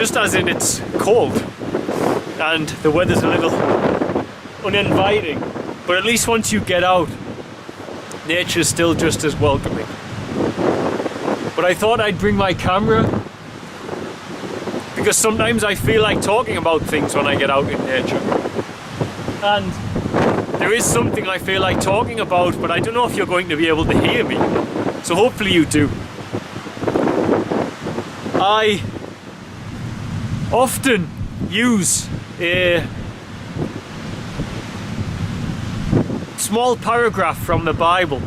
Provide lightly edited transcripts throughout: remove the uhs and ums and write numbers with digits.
just as in it's cold and the weather's a little uninviting, but at least once you get out, nature's still just as welcoming. But I thought I'd bring my camera because sometimes I feel like talking about things when I get out in nature. And there is something I feel like talking about, but I don't know if you're going to be able to hear me. So hopefully you do. I often use a small paragraph from the Bible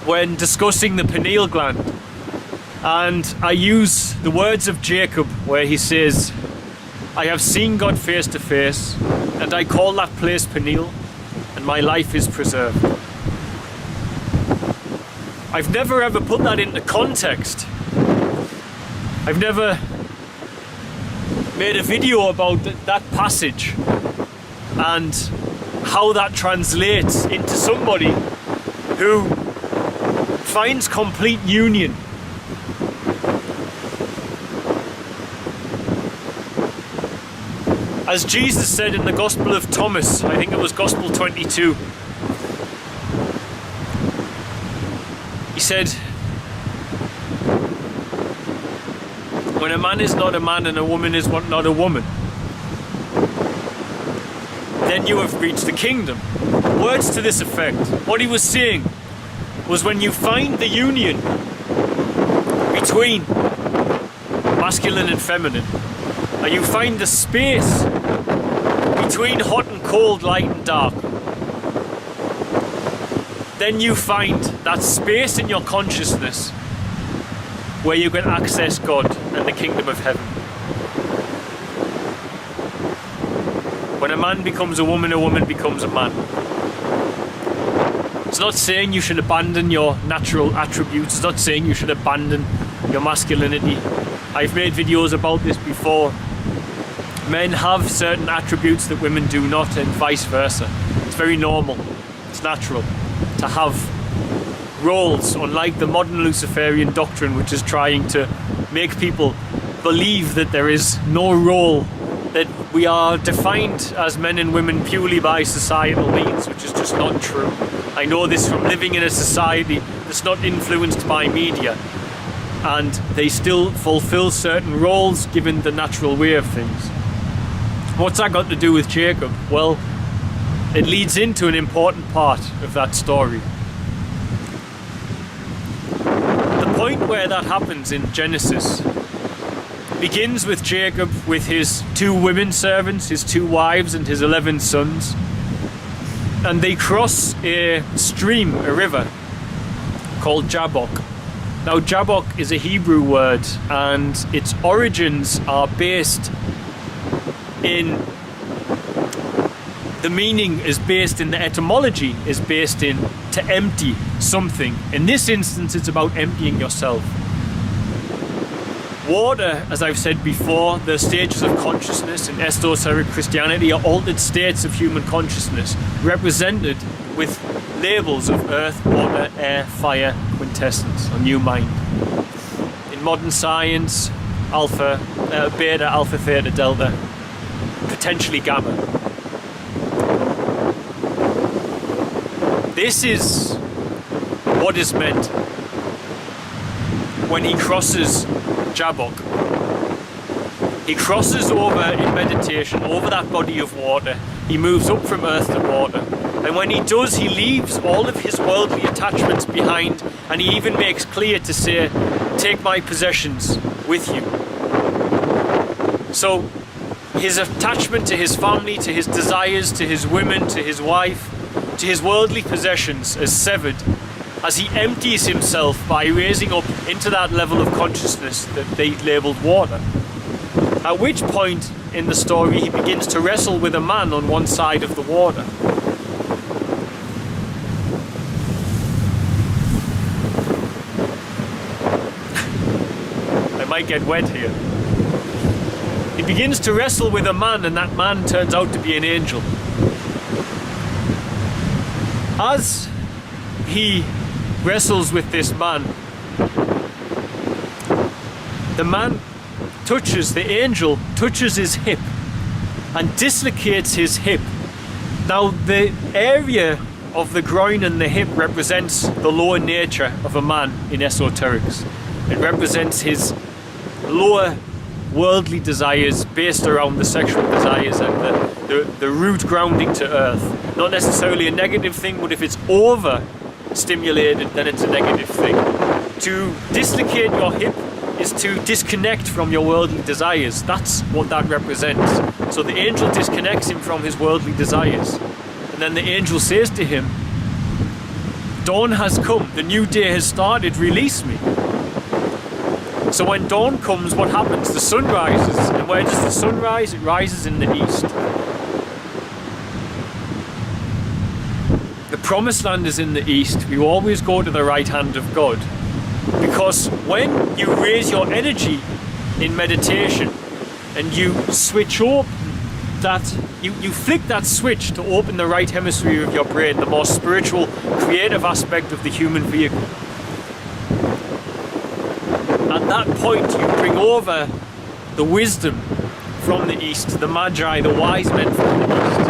when discussing the pineal gland, and I use the words of Jacob where he says, "I have seen God face to face, and I call that place Peniel, and my life is preserved." I've never ever put that into context. I've never made a video about that passage and how that translates into somebody who finds complete union as Jesus said in the Gospel of Thomas. I think it was Gospel 22. He said, "When a man is not a man and a woman is not a woman, then you have reached the kingdom." Words to this effect. What he was saying was, when you find the union between masculine and feminine, and you find the space between hot and cold, light and dark, then you find that space in your consciousness where you can access God and the kingdom of heaven. When a man becomes a woman becomes a man. It's not saying you should abandon your natural attributes. It's not saying you should abandon your masculinity. I've made videos about this before. Men have certain attributes that women do not, and vice versa. It's very normal. It's natural to have roles, unlike the modern Luciferian doctrine, which is trying to make people believe that there is no role, that we are defined as men and women purely by societal means, which is just not true. I know this from living in a society that's not influenced by media, and they still fulfill certain roles given the natural way of things. What's that got to do with Jacob? Well, it leads into an important part of that story. The point where that happens in Genesis begins with Jacob with his 2 women servants, his 2 wives and his 11 sons, and they cross a stream, a river called Jabbok. Now Jabbok is a Hebrew word, and its origins are based in the meaning is based in the etymology is based in to empty something. In this instance, it's about emptying yourself. Water, as I've said before, the stages of consciousness in esoteric Christianity are altered states of human consciousness, represented with labels of earth, water, air, fire, quintessence, or new mind. In modern science, alpha, beta, alpha, theta, delta, potentially gamma. This is what is meant when he crosses Jabbok. He crosses over in meditation, over that body of water. He moves up from earth to water. And when he does, he leaves all of his worldly attachments behind, and he even makes clear to say, "Take my possessions with you." So his attachment to his family, to his desires, to his women, to his wife, to his worldly possessions is severed as he empties himself by raising up into that level of consciousness that they labelled water. At which point in the story he begins to wrestle with a man on one side of the water. I might get wet here. He begins to wrestle with a man, and that man turns out to be an angel. As he wrestles with this man, the man the angel touches his hip and dislocates his hip. Now, the area of the groin and the hip represents the lower nature of a man in esoterics. It represents his lower worldly desires based around the sexual desires and the root grounding to earth. Not necessarily a negative thing, but if it's over stimulated, then it's a negative thing. To dislocate your hip is to disconnect from your worldly desires. That's what that represents. So the angel disconnects him from his worldly desires. And then the angel says to him, dawn has come, the new day has started, release me. So when dawn comes, what happens? The sun rises. And where does the sun rise? It rises in the east. The promised land is in the east. We always go to the right hand of God. Because when you raise your energy in meditation and you switch up that, you flick that switch to open the right hemisphere of your brain, the more spiritual, creative aspect of the human vehicle. At that point, you bring over the wisdom from the east, the magi, the wise men from the east.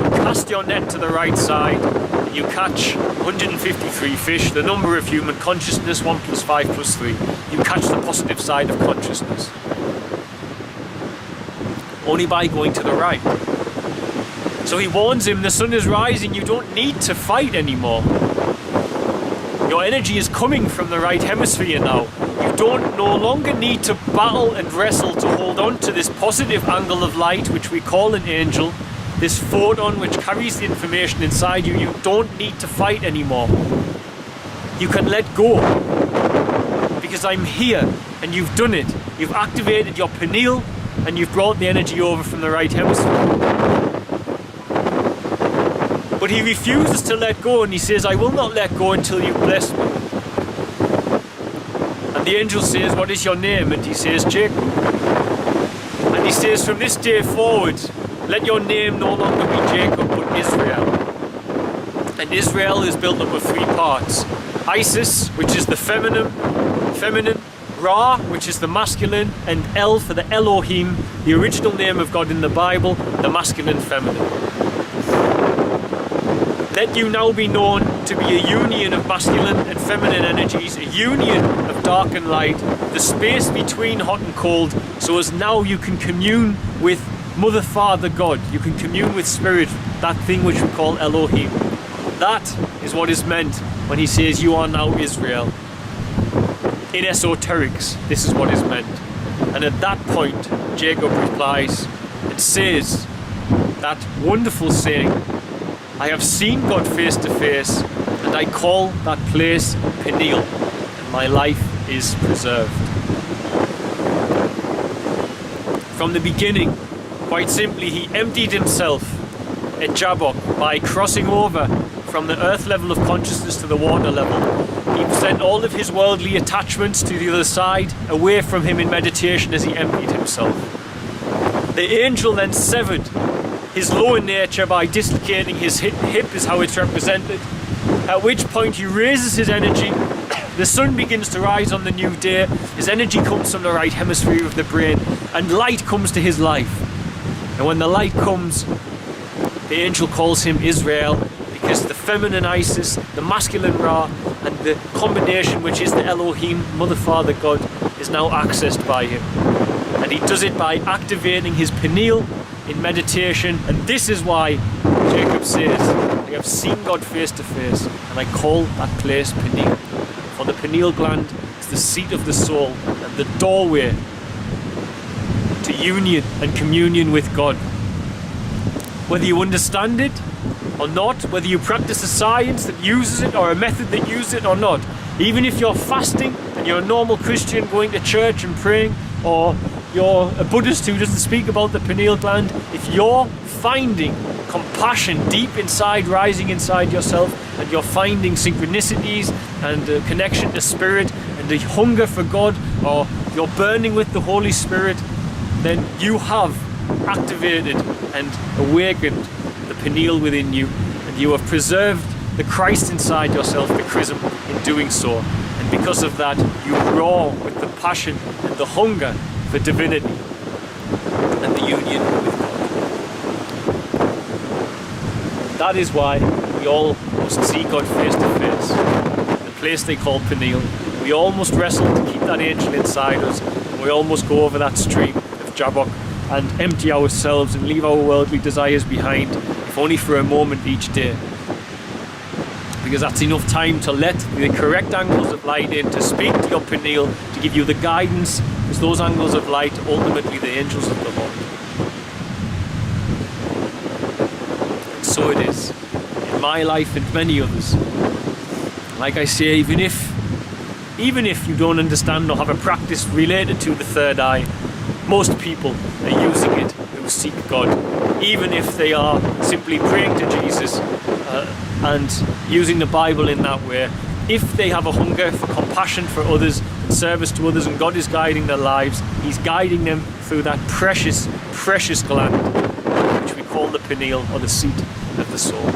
You cast your net to the right side, and you catch 153 fish, the number of human consciousness, 1 + 5 + 3. You catch the positive side of consciousness. Only by going to the right. So he warns him, the sun is rising, you don't need to fight anymore. Your energy is coming from the right hemisphere now. You don't no longer need to battle and wrestle to hold on to this positive angle of light, which we call an angel, this photon which carries the information inside you. You don't need to fight anymore. You can let go. Because I'm here and you've done it. You've activated your pineal and you've brought the energy over from the right hemisphere. But he refuses to let go, and he says, I will not let go until you bless me. And the angel says, what is your name? And he says, Jacob. And he says, from this day forward, let your name no longer be Jacob, but Israel. And Israel is built up of 3 parts. Isis, which is the feminine, Ra, which is the masculine, and El for the Elohim, the original name of God in the Bible, the masculine feminine. Let you now be known to be a union of masculine and feminine energies, a union of dark and light, the space between hot and cold, so as now you can commune with Mother, Father, God. You can commune with Spirit, that thing which we call Elohim. That is what is meant when he says, you are now Israel. In esoterics, this is what is meant. And at that point, Jacob replies and says that wonderful saying, I have seen God face to face, and I call that place Peniel, and my life is preserved. From the beginning, quite simply, he emptied himself at Jabbok by crossing over from the earth level of consciousness to the water level. He sent all of his worldly attachments to the other side, away from him in meditation as he emptied himself. The angel then severed his lower nature by dislocating his hip is how it's represented, at which point he raises his energy. The sun begins to rise on the new day, his energy comes from the right hemisphere of the brain, and light comes to his life. And when the light comes, the angel calls him Israel, because the feminine Isis, the masculine Ra, and the combination which is the Elohim, Mother, Father, God, is now accessed by him. And he does it by activating his pineal in meditation, and this is why Jacob says, I have seen God face to face, and I call that place pineal. For the pineal gland is the seat of the soul and the doorway to union and communion with God. Whether you understand it or not, whether you practice a science that uses it or a method that uses it or not, even if you're fasting and you're a normal Christian going to church and praying, or you're a Buddhist who doesn't speak about the pineal gland, if you're finding compassion deep inside, rising inside yourself, and you're finding synchronicities and a connection to Spirit and a hunger for God, or you're burning with the Holy Spirit, then you have activated and awakened the pineal within you, and you have preserved the Christ inside yourself, the chrism, in doing so. And because of that, you roar with the passion and the hunger for divinity and the union with God. That is why we all must see God face to face, the place they call Peniel. We all must wrestle to keep that angel inside us. We all must go over that stream of Jabbok and empty ourselves and leave our worldly desires behind, if only for a moment each day. Because that's enough time to let the correct angles of light in, to speak to your Peniel, to give you the guidance, because those angles of light are ultimately the angels of the Lord. And so it is in my life and many others. Like I say, even if you don't understand or have a practice related to the third eye, most people are using it who seek God. Even if they are simply praying to Jesus and using the Bible in that way, if they have a hunger for compassion for others and service to others, and God is guiding their lives, He's guiding them through that precious, precious gland, which we call the pineal, or the seat of the soul.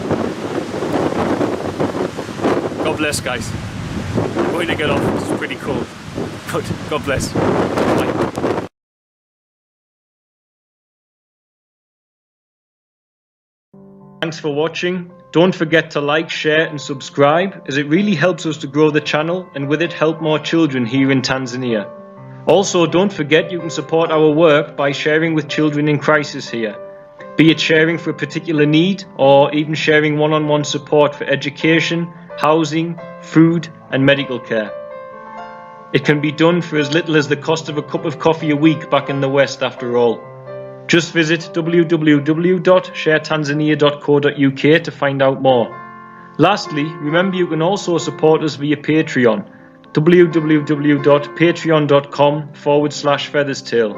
God bless, guys. I'm going to get off. It's pretty cold. Good. God bless. Bye. Thanks for watching. Don't forget to like, share and subscribe, as it really helps us to grow the channel and with it help more children here in Tanzania. Also, don't forget you can support our work by sharing with children in crisis here, be it sharing for a particular need or even sharing one-on-one support for education, housing, food and medical care. It can be done for as little as the cost of a cup of coffee a week back in the West after all. Just visit www.sharetanzania.co.uk to find out more. Lastly, remember you can also support us via Patreon, www.patreon.com/featherstail,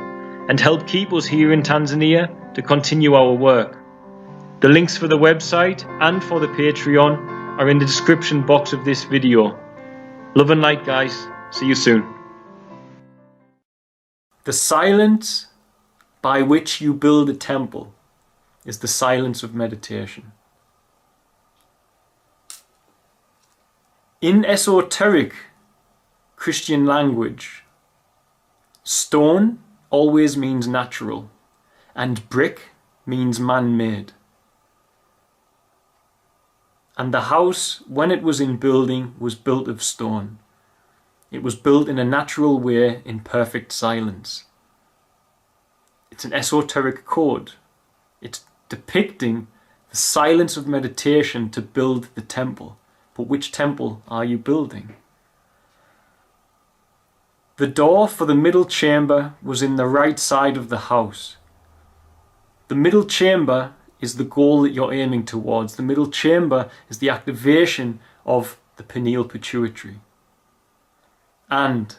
and help keep us here in Tanzania to continue our work. The links for the website and for the Patreon are in the description box of this video. Love and light, guys. See you soon. The silence by which you build a temple is the silence of meditation. In esoteric Christian language, stone always means natural, and brick means man-made. And the house, when it was in building, was built of stone. It was built in a natural way in perfect silence. It's an esoteric code. It's depicting the silence of meditation to build the temple. But which temple are you building? The door for the middle chamber was in the right side of the house. The middle chamber is the goal that you're aiming towards. The middle chamber is the activation of the pineal pituitary. And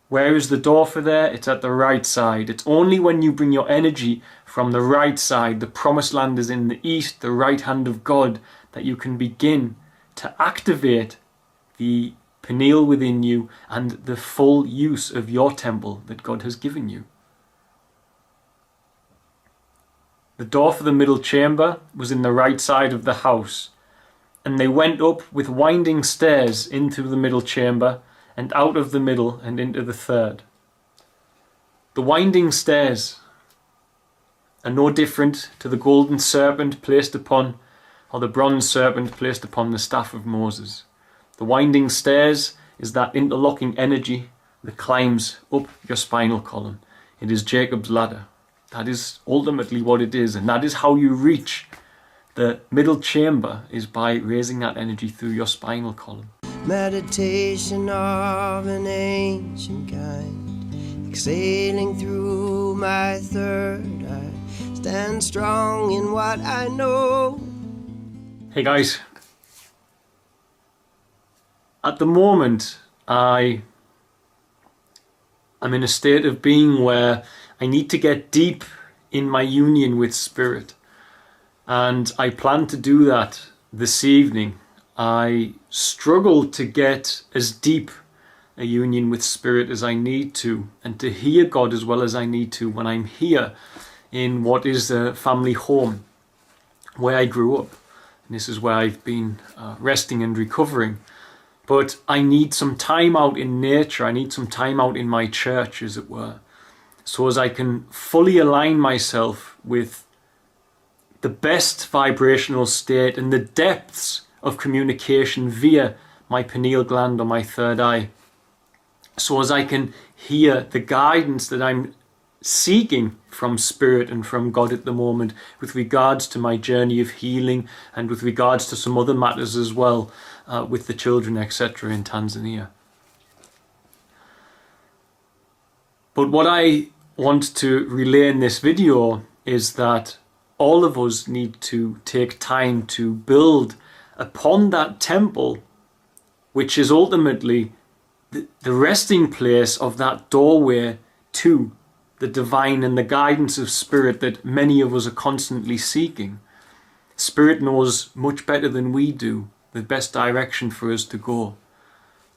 where is the door for there? It's at the right side. It's only when you bring your energy from the right side, the promised land is in the east, the right hand of God, that you can begin to activate the pineal within you and the full use of your temple that God has given you. The door for the middle chamber was in the right side of the house, and they went up with winding stairs into the middle chamber and out of the middle and into the third. The winding stairs are no different to the golden serpent placed upon, or the bronze serpent placed upon the staff of Moses. The winding stairs is that interlocking energy that climbs up your spinal column. It is Jacob's ladder. That is ultimately what it is, and that is how you reach the middle chamber, is by raising that energy through your spinal column. Meditation of an ancient kind, exhaling through my third eye, stand strong in what I know. Hey guys, at the moment I'm in a state of being where I need to get deep in my union with Spirit, and I plan to do that this evening. I struggle to get as deep a union with Spirit as I need to, and to hear God as well as I need to when I'm here in what is a family home where I grew up. And this is where I've been resting and recovering. But I need some time out in nature. I need some time out in my church, as it were. so as I can fully align myself with the best vibrational state and the depths of communication via my pineal gland or my third eye, so as I can hear the guidance that I'm seeking from Spirit and from God at the moment with regards to my journey of healing and with regards to some other matters as well, with the children, etc. in Tanzania. But what I want to relay in this video is that all of us need to take time to build upon that temple, which is ultimately the resting place of that doorway to the divine and the guidance of Spirit that many of us are constantly seeking. Spirit knows much better than we do the best direction for us to go.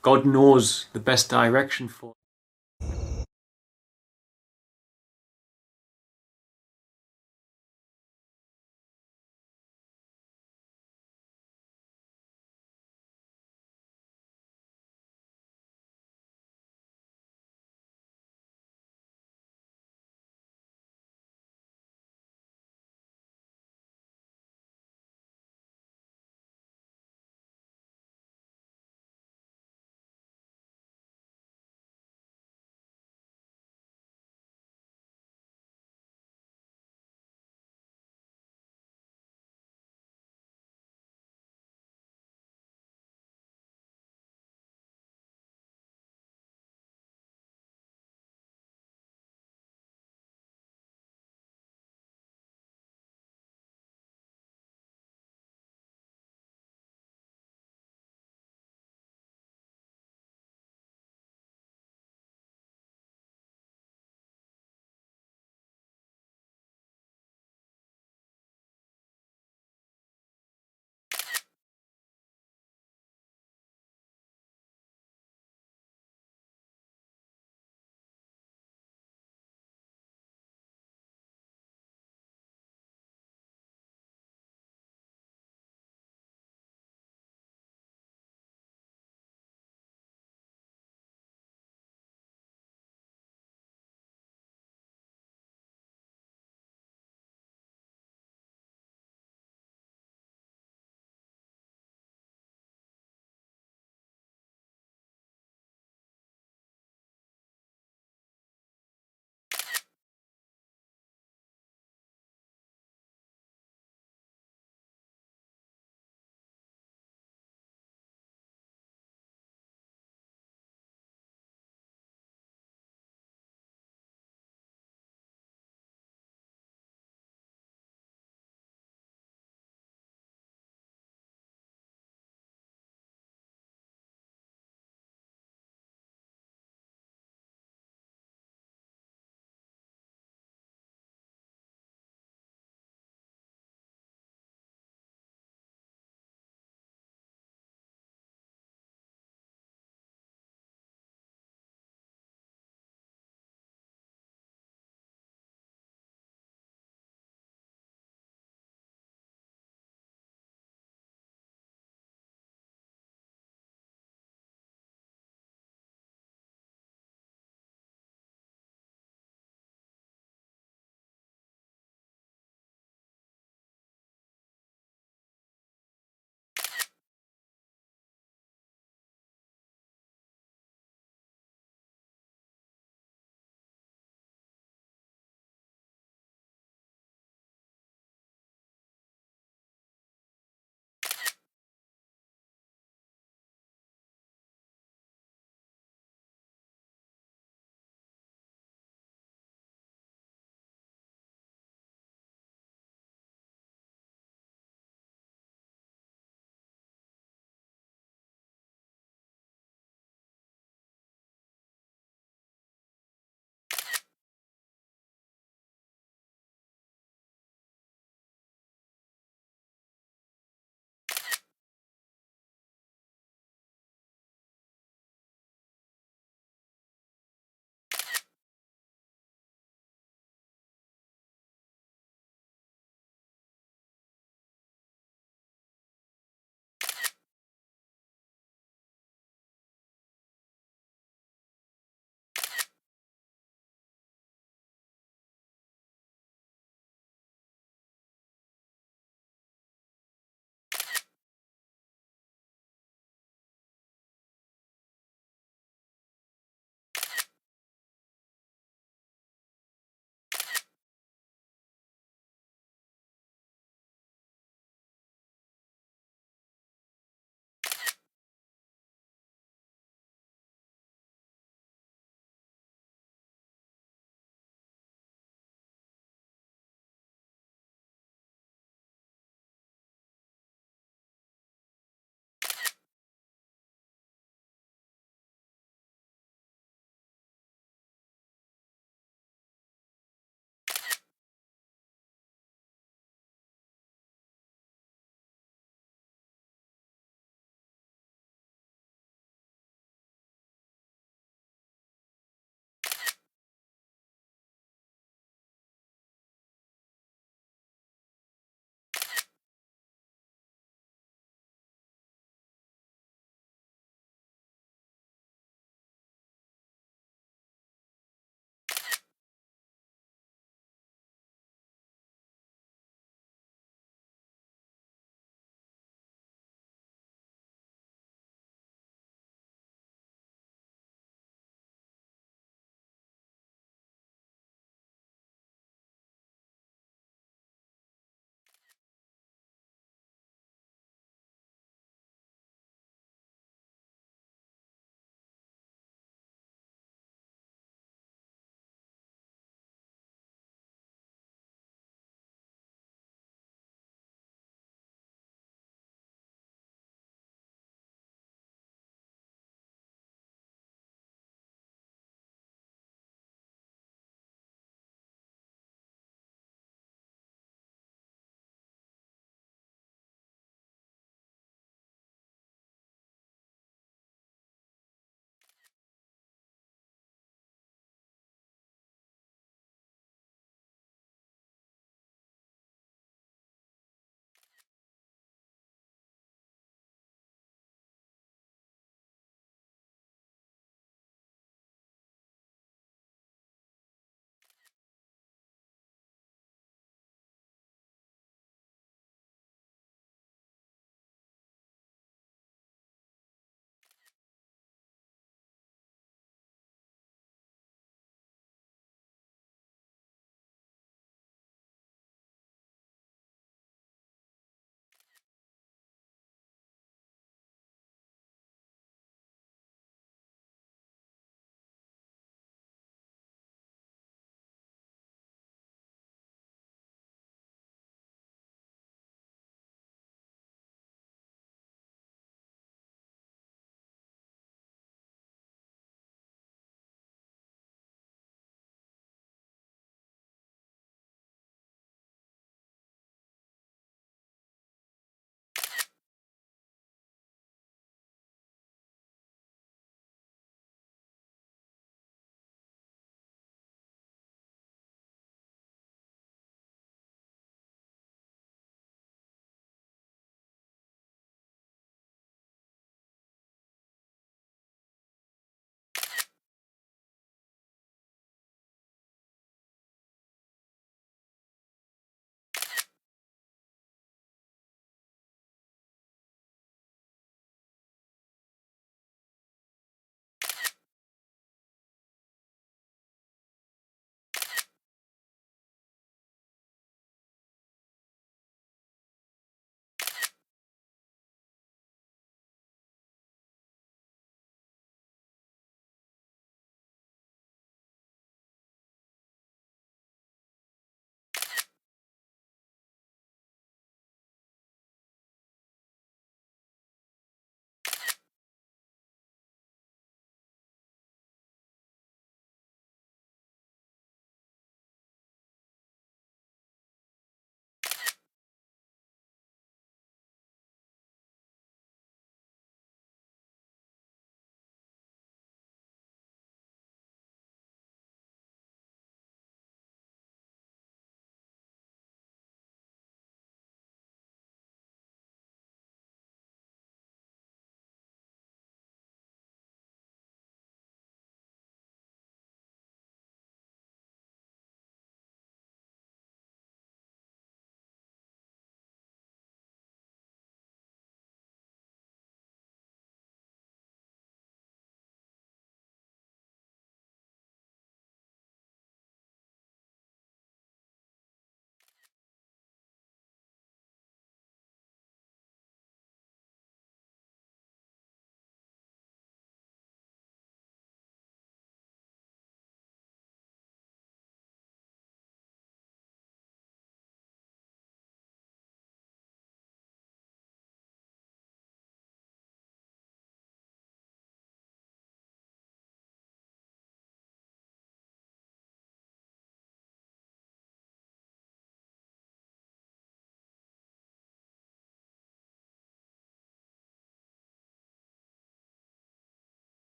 God knows the best direction for us.